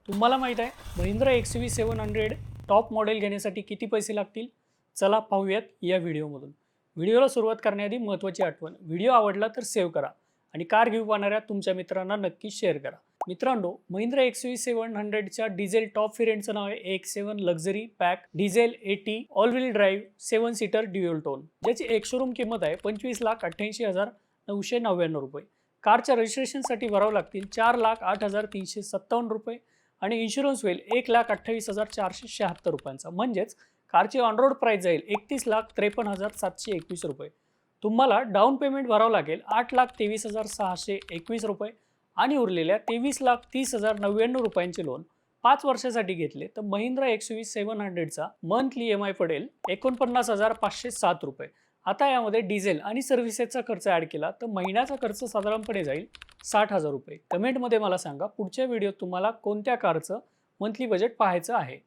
तुम्हाला माहित आहे महिंद्रा XUV700 टॉप मॉडेल घेण्यासाठी किती पैसे लागतील? चला पाहूयात या व्हिडिओमधून. व्हिडिओला सुरुवात करण्याआधी महत्त्वाची आठवण, व्हिडिओ आवडला तर सेव्ह करा आणि कार घेऊ पाहणाऱ्या तुमच्या मित्रांना नक्की शेअर करा. मित्रांनो, महिंद्रा XUV700 च्या डिझेल टॉप व्हेरियंटचं नाव आहे X7 luxury pack diesel 80 all wheel drive 7 seater dual tone, ज्याची एक शोरूम किंमत आहे 25,88,999 रुपये. कारच्या रजिस्ट्रेशनसाठी भरावं लागतील 4,08,357 रुपये आणि इन्शुरन्स होईल 1,28,476 रुपयांचा. म्हणजेच कारची ऑन रोड प्राइस जाईल 31,53,721 रुपये. तुम्हाला डाऊन पेमेंट भरावं लागेल 8,23,621 रुपये आणि उरलेल्या 23,30,099 रुपयांचे लोन 5 वर्षासाठी घेतले तर महिंद्रा XUV700चा मंथली EMI पडेल 49,507 रुपये. आता यामध्ये डिझेल आणि सर्व्हिसेसचा खर्च ॲड केला तर महिन्याचा खर्च साधारणपणे जाईल 60,000 रुपये. कमेंटमध्ये मला सांगा पुढच्या व्हिडिओत तुम्हाला कोणत्या कारचं मंथली बजेट पाहायचं आहे.